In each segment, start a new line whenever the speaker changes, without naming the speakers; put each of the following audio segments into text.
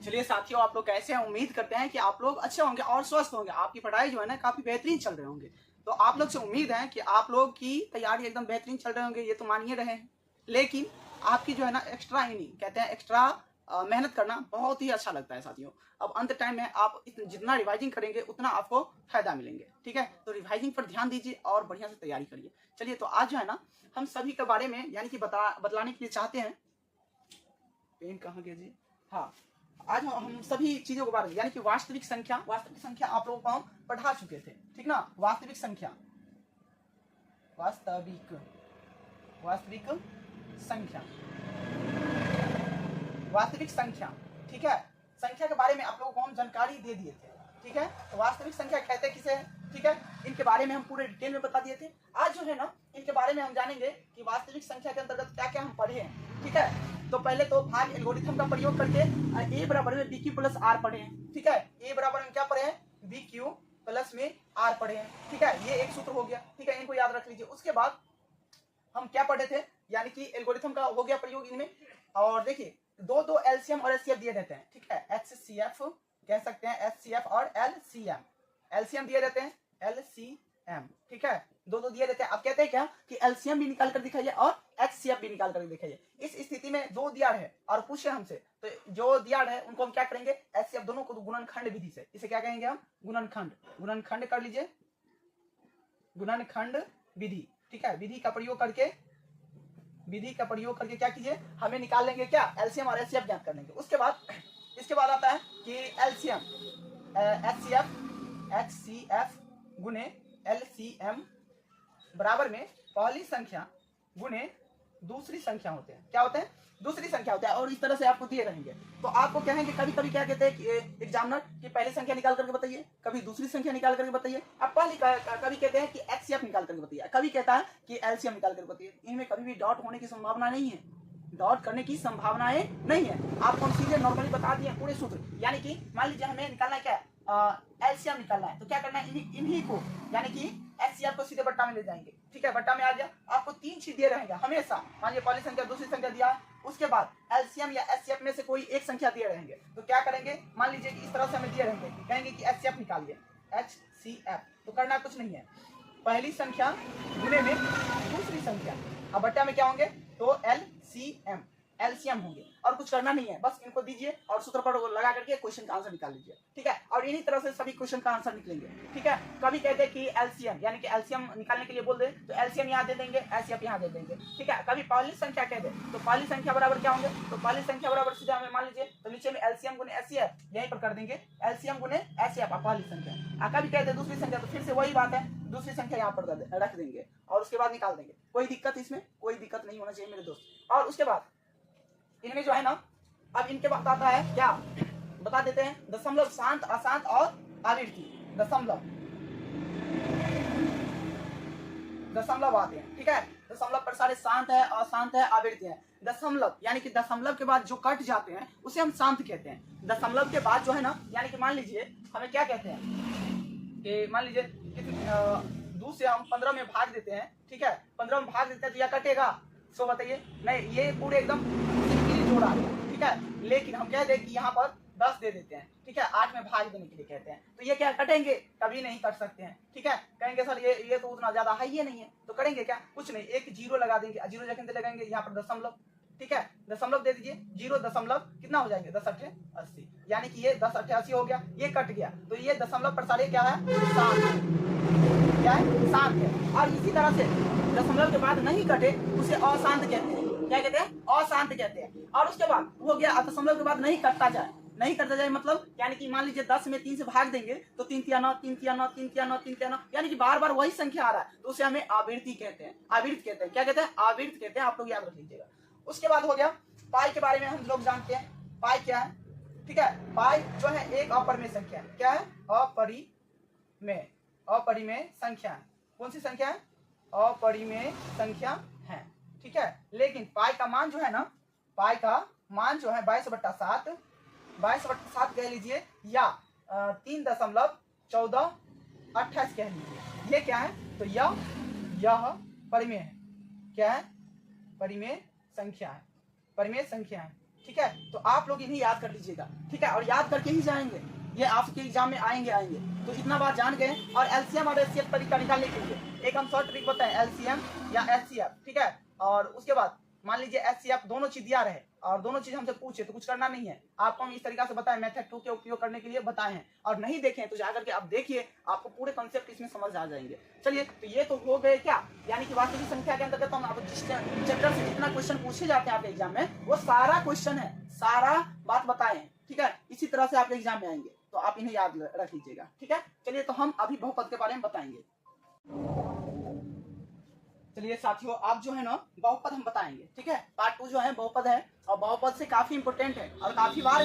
चलिए साथियों, आप लोग कैसे हैं? उम्मीद करते हैं कि आप लोग अच्छे होंगे और स्वस्थ होंगे। आपकी पढ़ाई जो है ना काफी बेहतरीन चल रहे होंगे। तो आप लोग से उम्मीद है कि आप लोग की तैयारी एकदम बेहतरीन चल रहे होंगे, ये तो मान ही रहे हैं। लेकिन आपकी जो है ना एक्स्ट्रा इनिंग कहते हैं, एक्स्ट्रा मेहनत करना बहुत ही अच्छा लगता है साथियों। अब अंत टाइम में आप जितना रिवाइजिंग करेंगे उतना आपको फायदा मिलेंगे। ठीक है, तो रिवाइजिंग पर ध्यान दीजिए और बढ़िया से तैयारी करिए। चलिए, तो आज जो है ना हम सभी के बारे में यानी कि बतलाने के लिए चाहते हैं। पेन कहाँ गया जी? हाँ, आज हम सभी चीजों के बारे में यानी कि वास्तविक संख्या आप लोगों को हम पढ़ा चुके थे। ठीक ना, वास्तविक संख्या, वास्तविक संख्या, वास्तविक संख्या। ठीक है, संख्या के बारे में आप लोगों को हम जानकारी दे दिए थे। ठीक है, तो वास्तविक संख्या कहते किसे है? ठीक है, इनके बारे में हम पूरे डिटेल में बता दिए थे। आज जो है ना इनके बारे में हम जानेंगे कि वास्तविक संख्या के अंतर्गत क्या क्या हम पढ़े हैं। ठीक है, तो पहले तो भाग एल्गोरिथम का प्रयोग करके ए बराबर में बी क्यू प्लस आर पढ़े हैं। ठीक है, ए बराबर में क्या पढ़े हैं? बी क्यू प्लस में आर पढ़े हैं। ठीक है, ये एक सूत्र हो गया। ठीक है, इनको याद रख लीजिए। उसके बाद हम क्या पढ़े थे? यानी कि एल्गोरिथम का हो गया प्रयोग इनमें। और देखिए, दो एलसीएम और एचसीएफ दिए रहते हैं। ठीक है, एचसीएफ कह सकते हैं, एचसीएफ और एलसीएम। एलसीएम दिए रहते हैं, एलसीएम। ठीक है, दो दिए रहते हैं। अब कहते हैं क्या कि एलसीएम भी निकाल कर दिखाइए और एचसीएफ भी निकाल कर दिखाइए। इस स्थिति में दो दिया है और पूछे हमसे, तो जो दिया है उनको हम क्या करेंगे? एचसीएफ दोनों को गुणनखंड विधि से, इसे क्या कहेंगे हम? गुणनखंड कर लीजिए, गुणनखंड विधि। ठीक है, विधि का प्रयोग करके क्या कीजिए? हमें निकाल लेंगे क्या? एलसीएम और एचसीएफ ज्ञात कर लेंगे। उसके बाद इसके बाद आता है कि एलसीएम एचसीएफ गुने एलसीएम बराबर में पहली संख्या गुने दूसरी संख्या होते हैं। क्या होते हैं? दूसरी संख्या होता है। और इस तरह से आपको दिए रहेंगे। तो आपको कहेंगे कभी कभी क्या कहते हैं कि एग्जामिनर की पहली संख्या निकाल करके बताइए, कभी दूसरी संख्या निकाल करके बताइए। अब पहली कभी कहते हैं कि एचसीएफ निकाल करके बताइए, कभी कहता है कि एलसीएम निकाल करके बताइए। इनमें कभी भी डॉट होने की संभावना नहीं है, डॉट करने की संभावनाएं नहीं है। आपको हम सीधे नॉर्मली बता दिए पूरे सूत्र। यानी कि मान लीजिए हमें निकालना है क्या? एलसीएम निकालना है, तो क्या करना है? इन्हीं को यानी कि एचसीएफ को सीधे बट्टा में ले जाएंगे। ठीक है, बट्टा में आ गया। आपको तीन चीज दिए रहेंगे हमेशा। मान लीजिए पहली संख्या, दूसरी संख्या दिया, उसके बाद एलसीएम या एचसीएफ में से कोई एक संख्या दिए रहेंगे। तो क्या करेंगे? मान लीजिए कि इस तरह से हमें दिए रहेंगे, कहेंगे कि एचसीएफ निकालिए, एचसीएफ। तो करना कुछ नहीं है, पहली संख्या गुने में दूसरी संख्या, अब बट्टा में क्या होंगे? तो एलसीएम, एलसीएम होंगे। और कुछ करना नहीं है, बस इनको दीजिए और सूत्र पर लगा करके क्वेश्चन का आंसर निकाल लीजिए। ठीक है, और इन्हीं तरह से सभी क्वेश्चन का आंसर निकलेंगे। ठीक है, कभी कहते हैं कि एलसीएम यानी कि एलसीएम निकालने के लिए बोल दे तो एलसीएम यहाँ दे देंगे, एचसीएफ यहाँ दे देंगे। ठीक है, कभी पहली संख्या कह दे तो पहली संख्या बराबर क्या होंगे? तो पहली संख्या बराबर सीधा हमें मान लीजिए तो नीचे में एलसीएम गुने एचसीएफ यहीं पर कर देंगे, एलसीएम गुने एचसीएफ पहली संख्या। कभी कहते दूसरी संख्या तो फिर से वही बात है, दूसरी संख्या यहाँ पर रख देंगे और उसके बाद निकाल देंगे। कोई दिक्कत इसमें? कोई दिक्कत नहीं होना चाहिए मेरे दोस्त। और उसके बाद इनमें जो है ना, अब इनके बाद आता है क्या? बता देते हैं, दशमलव, शांत, अशांत और आवृत्ति। दशमलव आते हैं। ठीक है, दशमलव पर सारे शांत है, अशांत है, आवृत्ति है। दशमलव यानी कि दशमलव के बाद जो कट जाते हैं उसे हम शांत कहते हैं। दशमलव के बाद जो है ना, यानी कि मान लीजिए हमें क्या कहते हैं कि मान लीजिए 2 से हम 15 में भाग देते हैं। ठीक है, 15 में भाग देते हैं तो यह कटेगा? सो बताइए, नहीं, ये पूरे एकदम जोड़ा है। ठीक है, लेकिन हम कह दें कि यहाँ पर 10 दे देते हैं। ठीक है, 8 में भाग देने के लिए कहते हैं, तो ये क्या कटेंगे? कभी नहीं कट सकते हैं। ठीक है, कहेंगे सर ये तो उतना ज्यादा है, ये नहीं है, तो करेंगे क्या? कुछ नहीं, एक जीरो लगा देंगे, जीरो जगह लगाएंगे यहाँ पर दशमलव। ठीक है, दशमलव दे दीजिए, 0 दशमलव कितना हो जाएंगे? 10 8 80, यानी कि ये 10 8 80 हो गया, ये कट गया। तो ये दशमलव पर सारे क्या है? शांत है। क्या है? शांत है। और इसी तरह से दशमलव के बाद नहीं कटे उसे अशांत कहते हैं। क्या कहते हैं? अशांत कहते हैं। और उसके बाद हो गया दशमलव के बाद नहीं कटता जाए, नहीं करता जाए मतलब यानी कि मान लीजिए 10 में 3 से भाग देंगे तो 3 तिया 9, 3 तिया 9, 3 तिया 9, 3 तिया 9, यानी कि बार बार वही संख्या आ रहा है, तो उसे हमें आवृत्ति कहते हैं। आवृत्त कहते हैं। क्या कहते हैं? आवृत्त कहते हैं। आप लोग याद रख लीजिएगा। उसके बाद हो गया पाई के बारे में हम लोग जानते हैं। पाई क्या है? ठीक है, पाई जो है एक अपरिमेय संख्या है। क्या है? अपरिमेय संख्या है। कौन सी संख्या है? अपरिमेय संख्या है। ठीक है, लेकिन पाई का मान जो है ना, पाई का मान जो है 22/7 कह लीजिए या 3.1428 कह लीजिए। ये क्या है? तो यह परिमेय है। क्या है? परिमेय संख्या है। परिमेय संख्या है। ठीक है, तो आप लोग इन्हें याद कर लीजिएगा, ठीक है, और याद करके ही जाएंगे, ये आपके एग्जाम में आएंगे। तो इतना बात जान गए। और एलसीएम और एचसीएफ तरीका निकालने के लिए एक हम शॉर्ट ट्रिक बताएं, एलसीएम या एचसीएफ, ठीक है। और उसके बाद मान लीजिए एचसीएफ दोनों चीज दिया रहे और दोनों चीज हमसे पूछे तो कुछ करना नहीं है, आपको हम इस तरीका से बताएं, मेथड 2 के उपयोग करने के लिए बताए हैं। और नहीं देखें तो जाकर के आप देखिए, आपको पूरे कॉन्सेप्ट इसमें समझ आ जाएंगे। चलिए, तो ये तो हो गए क्या, यानी कि वास्तविक संख्या के अंतर्गत हम आपको जिस चैप्टर से जितना क्वेश्चन पूछे जाते हैं आपके एग्जाम में, वो सारा क्वेश्चन है, सारा बात बताए हैं, ठीक है। इसी तरह से आपके एग्जाम में आएंगे, तो आप इन्हें याद रख लीजिएगा, ठीक है। चलिए, तो हम अभी बहुपद के बारे में बताएंगे। चलिए साथियों, आप जो है ना बहुपद हम बताएंगे, ठीक है। पार्ट 2 जो है बहुपद है, और बहुपद से काफी इंपोर्टेंट है और काफी बार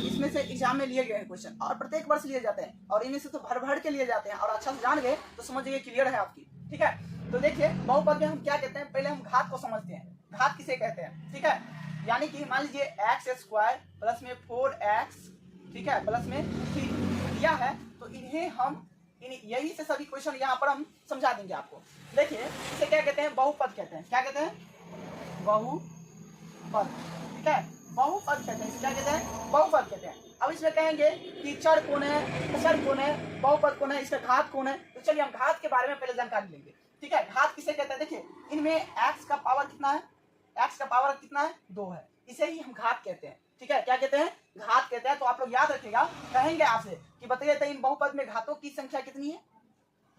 इसमें से एग्जाम में लिए गए हैं क्वेश्चन, और प्रत्येक वर्ष लिए जाते हैं, और इनमें से तो भर भर के लिए जाते हैं, और अच्छा से जान गए तो समझिए क्लियर है आपकी, ठीक है। तो देखिए, बहुपद में हम क्या कहते हैं, पहले हम घात को समझते हैं। घात किसे कहते हैं, ठीक है, यानी कि मान लीजिए x² प्लस में 4x, ठीक है, प्लस में 3 दिया है, तो इन्हें हम यही से सभी क्वेश्चन यहाँ पर हम समझा देंगे आपको। देखिए, इसे क्या कहते हैं, बहुपद कहते हैं। क्या कहते हैं, बहुपद, ठीक है, बहुपद कहते हैं। इसे क्या कहते हैं, बहुपद कहते हैं। अब इसमें कहेंगे कि चर कौन है, अचर कौन है, बहुपद कौन है, इसका घात कौन है। तो चलिए हम घात के बारे में पहले जानकारी लेंगे, ठीक है। घात किसे कहते हैं, देखिए इनमें x का पावर कितना है, x का पावर कितना है, 2 है, इसे ही हम घात कहते हैं, ठीक है। क्या कहते हैं, घात कहते हैं। तो आप लोग याद रखिएगा, कहेंगे आपसे कि बताइए तो इन बहुपद में घातों की संख्या कितनी है,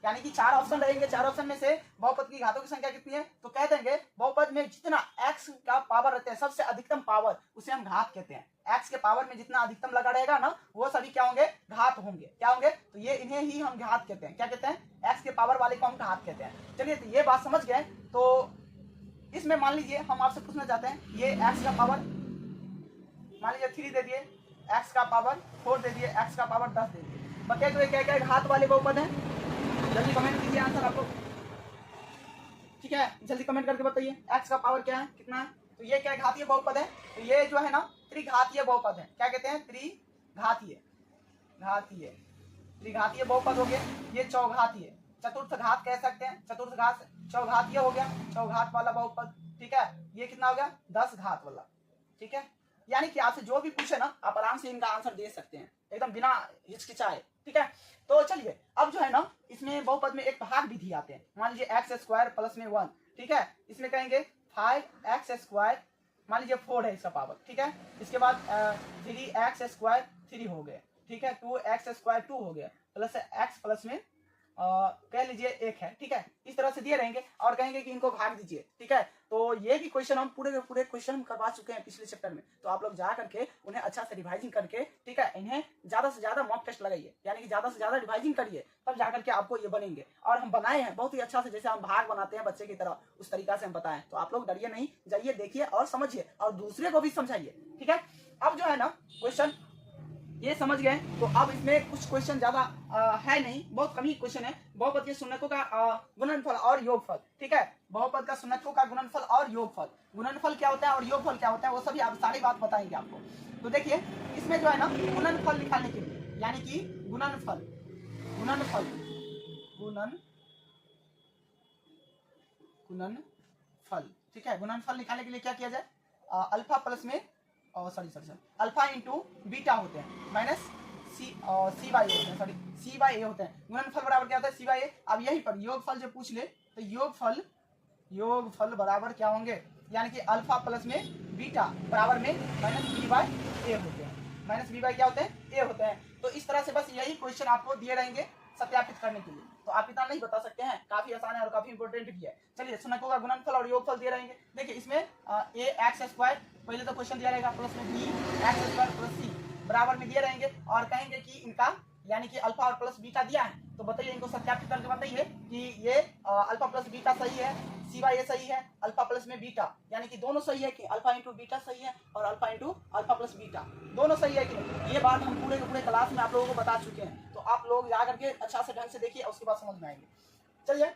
यानी कि 4 ऑप्शन रहेंगे, 4 ऑप्शन में से बहुपद की घातों की संख्या कितनी है, तो कह देंगे बहुपद में जितना x का पावर रहता है, सबसे अधिकतम पावर, उसे हम घात कहते हैं। x के पावर में जितना अधिकतम लगा रहेगा ना, वो सभी क्या होंगे, घात होंगे। क्या होंगे, तो ये इन्हें ही हम घात कहते हैं। क्या कहते हैं, x के पावर वाले को हम घात कहते हैं। चलिए, तो ये बात समझ गए। तो इसमें मान लीजिए हम आपसे पूछना चाहते हैं, ये x का पावर मान लीजिए 3 दे दिए, x का पावर 4 दे दिए, x का पावर 10 दे दिए, बताइए तो ये क्या क्या घात वाले बहुपद है। जल्दी कमेंट कीजिए आंसर आप लोग, ठीक है, जल्दी कमेंट करके बताइए x का पावर क्या है, कितना है। तो ये क्या घातीय बहुपद है, तो ये जो है ना त्रिघातीय बहुपद है। क्या कहते हैं, त्रिघातीय, घातीय, त्रिघातीय बहुपद हो गया। ये चौघातीय, चतुर्थ घात कह सकते हैं, चतुर्थ घात चौघातीय हो गया, चौघात वाला बहुपद, ठीक है। ये कितना हो गया, 10 घात वाला, ठीक है। यानी कि आपसे जो भी पूछे ना, आप आराम से इनका आंसर दे सकते हैं, एकदम बिना हिचकिचाए, ठीक है। तो चलिए, अब जो है ना इसमें बहुपद में एक भाग विधि आते हैं। मान लीजिए x² प्लस में 1, ठीक है, इसमें कहेंगे 5x², मान लीजिए 4 है इसका पावर, ठीक है। इसके बाद 3x² 3 हो गए, ठीक है, 2x² 2 हो गया, प्लस x प्लस में कह लीजिए 1 है, ठीक है। इस तरह से दिए रहेंगे और कहेंगे कि इनको भाग दीजिए, ठीक है। तो ये भी क्वेश्चन हम पूरे के पूरे क्वेश्चन हम करवा चुके हैं पिछले चैप्टर में, तो आप लोग जा करके उन्हें अच्छा से रिवाइजिंग करके, ठीक है, इन्हें ज्यादा से ज्यादा मॉक टेस्ट लगाइए, यानी कि ज्यादा से ज्यादा रिवाइजिंग करिए, तब जाकर के आपको ये बनेंगे। और हम बनाए हैं बहुत ही अच्छा से, जैसे हम भाग बनाते हैं बच्चे की तरह, उस तरीका से हम बताएं। तो आप लोग डरिए नहीं, जाइए देखिए और समझिए, और दूसरे को भी समझाइए, ठीक है। अब जो है ना क्वेश्चन ये समझ गए, तो अब इसमें कुछ क्वेश्चन ज्यादा है नहीं, बहुत कम ही क्वेश्चन है। बहुपद के शून्यकों का गुणनफल और योगफल, ठीक है, बहुपद का शून्यकों का गुणनफल और योगफल, गुणनफल क्या होता है और योगफल क्या होता है, वो सभी आप सारी बात बताएंगे आपको। तो देखिए, इसमें जो है ना गुणनफल निकालने के लिए, यानी कि गुणनफल, गुणनफल, गुणनफल, ठीक है, गुणनफल निकालने के लिए क्या किया जाए, अल्फा प्लस में सॉरी अल्फा इंटू बीटा होते हैं, माइनस सी बाई ए होते हैं, सॉरी सी बाई ए होते हैं। गुणनफल बराबर क्या होता है, सी बाई ए। अब यहीं पर योगफल जो पूछ ले, तो योगफल बराबर क्या होंगे, यानी कि अल्फा प्लस में बीटा बराबर में माइनस बी बाई ए होते हैं, माइनस बी बाई क्या होते हैं, ए होते हैं। तो इस तरह से बस यही क्वेश्चन आपको दिए रहेंगे सत्यापित करने के लिए, तो आप इतना नहीं बता सकते हैं, काफी आसान है और काफी इंपोर्टेंट भी है। चलिए, शून्यकों का गुणनफल और योगफल दिए रहेंगे। देखिए, इसमें ए x² पहले तो क्वेश्चन दिया रहेगा, प्लस में बी x² प्लस सी बराबर में दिए रहेंगे, और कहेंगे कि इनका यानी कि अल्फा और प्लस बीटा दिया है, तो बताइए इनको सत्यापित करके बताइए कि ये अल्फा प्लस बीटा सही है, सी बाई ए सही है, अल्फा प्लस में बीटा, यानी कि दोनों सही है कि अल्फा इंटू बीटा सही है और alpha into alpha plus beta दोनों सही है कि नहीं। ये बात हम पूरे के पूरे क्लास में आप लोगों को बता चुके हैं, तो आप लोग जा करके अच्छा से ढंग से देखिए, उसके बाद समझ में आएंगे। चलिए,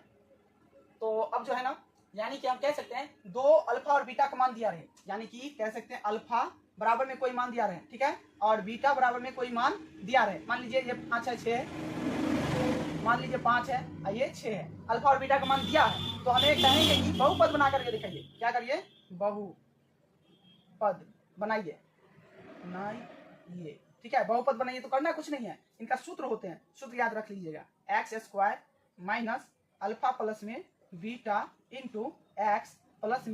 तो अब जो है ना, यानी कि हम कह सकते हैं 2 अल्फा और बीटा का मान दिया रहे, यानी कि कह सकते हैं अल्फा बराबर में कोई मान दिया रहे, ठीक है, और बीटा बराबर में कोई मान दिया रहे। मान लीजिए ये 5 है, 6 है, मान लीजिए 5 है और ये 6 है, अल्फा और बीटा का मान दिया है, तो हमें कहेंगे कि बहुपद बना करके दिखाइए। क्या करिए, बहुपद, बनाइए, बनाइए, ठीक है। बहुपद बनाइए तो करना कुछ नहीं है, इनका सूत्र होते हैं, सूत्र याद रख लीजिएगा, x square minus alpha plus में बीटा इंटू एक्स प्लस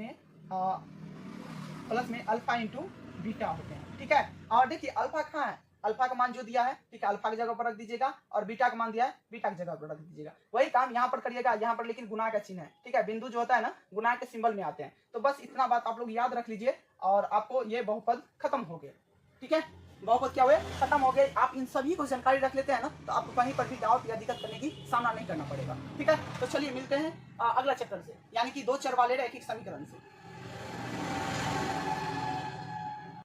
में अल्फा इंटू बीटा होते हैं, ठीक है। और देखिए अल्फा कहाँ है, अल्फा का मान जो दिया है, ठीक है, अल्फा की जगह पर रख दीजिएगा, और बीटा का मान दिया है, बीटा की जगह पर रख दीजिएगा। वही काम यहाँ पर करिएगा, यहाँ पर लेकिन गुणा का चिन्ह है, ठीक है, बिंदु जो होता है ना गुणा के सिंबल में आते हैं। तो बस इतना बात आप लोग याद रख लीजिए और आपको ये बहुपद खत्म हो गए, ठीक है। बहुपद क्या हुए, खत्म हो गए। आप इन सभी को जानकारी रख लेते हैं ना, तो आपको कहीं पर भी डाउट या दिक्कत करने की सामना नहीं करना पड़ेगा, ठीक है। तो चलिए मिलते हैं अगला चैप्टर से, यानी कि 2 चर वाले रैखिक समीकरण से।